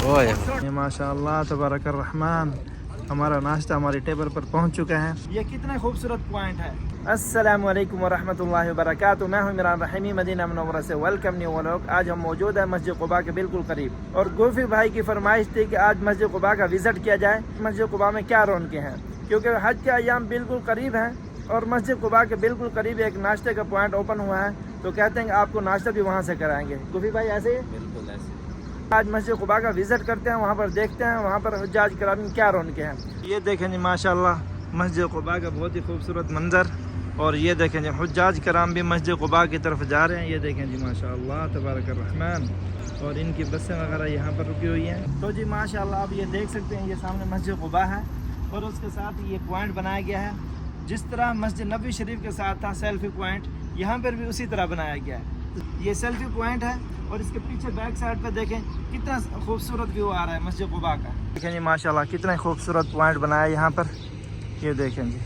ماشاء اللہ تبارک الرحمن، ہمارا ناشتہ ہماری ٹیبل پر پہنچ چکا ہے۔ یہ کتنا خوبصورت پوائنٹ ہے۔ السلام علیکم ورحمۃ اللہ وبرکاتہ، میں ہوں عمران رحیمی، مدینہ منورہ سے۔ Welcome new vlog. آج ہم موجود ہیں مسجد قباء کے بالکل قریب، اور گوفی بھائی کی فرمائش تھی کہ آج مسجد قباء کا وزٹ کیا جائے۔ مسجد قباء میں کیا رونقیں ہیں، کیونکہ حج کے ایام بالکل قریب ہیں، اور مسجد قباء کے بالکل قریب ایک ناشتے کا پوائنٹ اوپن ہوا ہے، تو کہتے ہیں کہ آپ کو ناشتہ بھی وہاں سے کرائیں گے۔ گوفی بھائی ایسے ہی؟ بالکل ایسے۔ آج مسجد قباء کا وزٹ کرتے ہیں، وہاں پر دیکھتے ہیں وہاں پر حجاج کرام کی کیا رونقیں ہیں۔ یہ دیکھیں جی ماشاءاللہ مسجد قباء کا بہت ہی خوبصورت منظر، اور یہ دیکھیں جی حجاج کرام بھی مسجد قباء کی طرف جا رہے ہیں۔ یہ دیکھیں جی ماشاءاللہ تبارک الرحمن، اور ان کی بسیں وغیرہ یہاں پر رکی ہوئی ہیں۔ تو جی ماشاءاللہ آپ یہ دیکھ سکتے ہیں، یہ سامنے مسجد قباء ہے، اور اس کے ساتھ یہ پوائنٹ بنایا گیا ہے جس طرح مسجد نبوی شریف کے ساتھ تھا سیلفی پوائنٹ، یہاں پر بھی اسی طرح بنایا گیا ہے۔ یہ سیلفی پوائنٹ ہے، اور اس کے پیچھے بیک سائڈ پہ دیکھیں کتنا خوبصورت ویو آ رہا ہے مسجد قباء کا۔ دیکھیں جی ماشاءاللہ کتنا خوبصورت پوائنٹ بنایا ہے یہاں پر۔ یہ دیکھیں جی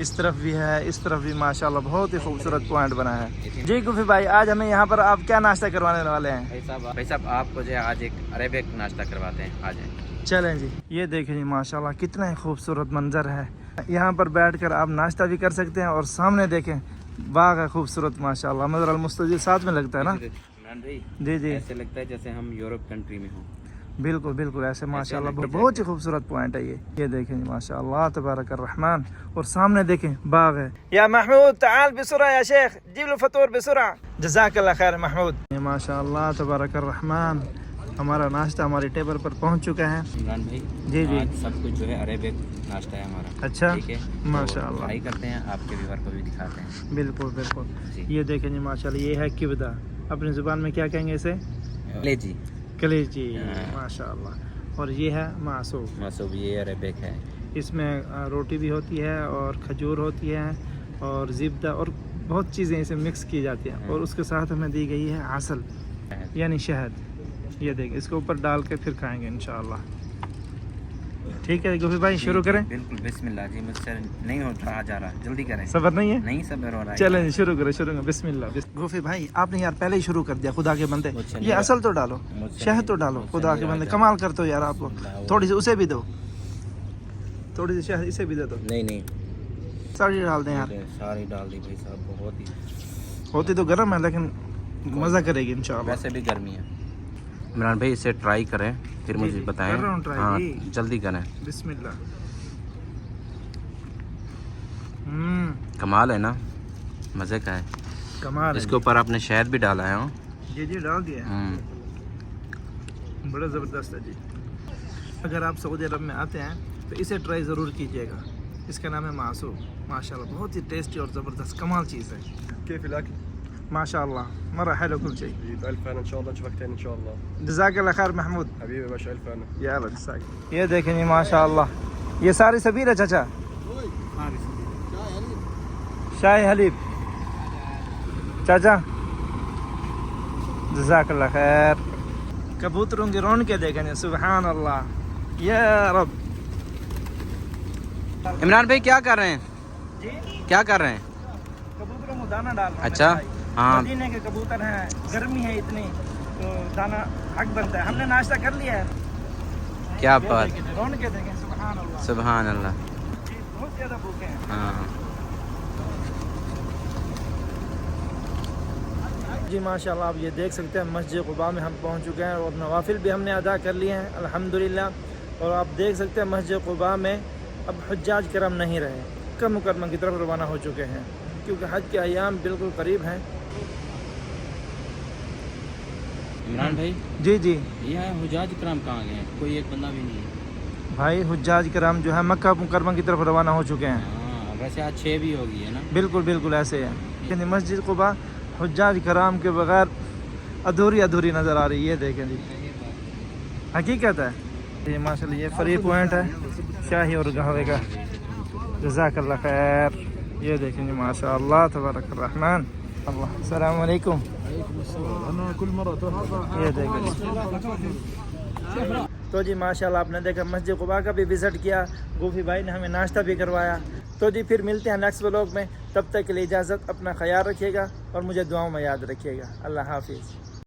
اس طرف بھی ہے، اس طرف بھی ماشاءاللہ بہت ہی خوبصورت پوائنٹ بنا ہے۔ جی گوفی بھائی، آج ہمیں یہاں پر آپ کیا ناشتہ کروانے والے ہیں؟ بھائی صاحب آپ کو جو ہے آج ایک عربک ناشتہ کرواتے ہیں، آ جائیں۔ چلیں جی۔ یہ دیکھیں جی ماشاءاللہ کتنا ہی خوبصورت منظر ہے، یہاں پر بیٹھ کر آپ ناشتہ بھی کر سکتے ہیں، اور سامنے دیکھیں باغ ہے خوبصورت ماشاءاللہ، مظہر المستضیف ساتھ میں لگتا ہے نا؟ جی جی، ایسے لگتا ہے جیسے ہم یورپ کنٹری میں ہوں۔ بالکل بالکل ایسے ماشاءاللہ بہت ہی خوبصورت پوائنٹ ہے یہ دیکھیں ماشاءاللہ تبارک الرحمن، اور سامنے دیکھیں باغ ہے۔ یا محمود تعال بسرعہ یا شیخ، جیب الفطور بسرعہ، جزاک اللہ خیر محمود۔ ماشاءاللہ تبارک الرحمن، ہمارا ناشتہ ہماری ٹیبل پر پہنچ چکا ہے۔ عمران بھائی جی جی، آج سب کچھ جو ہے عربک ناشتہ ہے ہمارا۔ اچھا، ٹھیک ہے، ماشاءاللہ ٹرائی کرتے ہیں، آپ کے ویور کو بھی دکھاتے ہیں۔ بالکل بالکل۔ جی۔ یہ دیکھیں جی ماشاءاللہ یہ ہے کبدہ، اپنی زبان میں کیا کہیں گے اسے؟ کلیجی۔ کلیجی، ماشاءاللہ۔ اور یہ ہے معصوب۔ معصوب، یہ عربک ہے۔ اس میں روٹی بھی ہوتی ہے، اور کھجور ہوتی ہے، اور زبدہ، اور بہت چیزیں اسے مکس کی جاتی ہیں، اور اس کے ساتھ ہمیں دی گئی ہے عسل یعنی شہد۔ یہ دیکھیں اس کے اوپر ڈال کے پھر کھائیں گے انشاءاللہ۔ ٹھیک ہے گوفی بھائی، شروع کریں؟ بالکل، بسم اللہ جی، مجھ سے نہیں ہو رہا، جا رہا، جلدی کریں۔ صبر نہیں ہے؟ نہیں صبر ہو رہا ہے۔ چلیں شروع کریں، بسم اللہ۔ گوفی بھائی آپ نے یار پہلے ہی شروع کر دیا، خدا کے بندے یہ اصل تو ڈالو، شہد تو ڈالو، خدا کے بندے کمال کرتے ہو یار، آپ کو تھوڑی سی اسے بھی دو، تھوڑی سی شہد اسے بھی دے دو۔ نہیں ساری ڈال دیں یار، ساری ڈال دی بھائی صاحب، بہت ہی ہوتی تو گرم ہے لیکن مزہ کرے گی انشاءاللہ۔ ویسے بھی گرمی ہے۔ عمران بھائی اسے ٹرائی کریں، پھر مجھے بتائیں۔ کر رہا ہوں ٹرائی، ہاں جلدی کریں۔ بسم اللہ۔ کمال ہے نا، مزے کا ہے، کمال ہے۔ اس کے اوپر آپ نے شہد بھی ڈالا ہے؟ جی جی ڈال دیا ہے، بڑا زبردست ہے جی۔ اگر آپ سعودی عرب میں آتے ہیں تو اسے ٹرائی ضرور کیجیے گا، اس کا نام ہے معصوب، ماشاءاللہ بہت ہی ٹیسٹی اور زبردست کمال چیز ہے۔ كيف الاكل؟ ما شاء الله مرة حلو كل شيء. الف هنا ان شاء الله، نشوفك تاني ان شاء الله. جزاك الله خير محمود. حبيبي يا باشا، الف هنا. يلا جزاك. یہ دیکھیں جی ماشاءاللہ، یہ ساری سبیل ہے چچا، شاہی حلیب چاچا، جزاک اللہ خیر۔ کبوتروں کی رون کے دیکھیں جی، سبحان اللہ یا رب۔ عمران بھائی کیا کر رہے ہیں؟ جی کیا کر رہے ہیں؟ کبوتروں کو دانا ڈالنا۔ اچھا، ہاں مدینے کے کبوتر ہیں، گرمی ہے اتنی تو دانا حق بنتا ہے۔ ہم نے ناشتہ کر لیا ہے۔ کیا بات، رون کے دیکھیں، سبحان اللہ سبحان اللہ۔ جی بہت زیادہ بھوکے ہیں۔ ہاں جی ماشاءاللہ آپ یہ دیکھ سکتے ہیں مسجد قباء میں ہم پہنچ چکے ہیں، اور نوافل بھی ہم نے ادا کر لیے ہیں الحمدللہ۔ اور آپ دیکھ سکتے ہیں مسجد قباء میں اب حجاج کرم نہیں رہے، مکہ مکرمہ کی طرف روانہ ہو چکے ہیں، کیونکہ حج کے ایام بالکل قریب ہیں۔ عمران بھائی جی جی یہ حجاج کرام کہاں گئے ہیں؟ کوئی ایک بندہ بھی نہیں ہے بھائی، حجاج کرام جو ہے مکہ مکرمہ کی طرف روانہ ہو چکے ہیں۔ ہاں ویسے آج 6 بھی ہوگی ہے نا؟ بالکل بالکل ایسے ہے، یعنی مسجد قباء حجاج کرام کے بغیر ادھوری نظر آ رہی ہے۔ یہ دیکھیں جی حقیقت ہے یہ ماشاءاللہ، یہ فری پوائنٹ ہے شاہی اور قہوے کا، جزاک اللہ خیر۔ یہ دیکھیں جی ماشاءاللہ تبارک الرحمن، اللہ السلام علیکم۔ یہ دیکھیں تو جی ماشاءاللہ آپ نے دیکھا مسجد قباء کا بھی وزٹ کیا، گوفی بھائی نے ہمیں ناشتہ بھی کروایا۔ تو جی پھر ملتے ہیں نیکسٹ ولاگ میں، تب تک کے لیے اجازت، اپنا خیال رکھیے گا اور مجھے دعاؤں میں یاد رکھیے گا۔ اللہ حافظ۔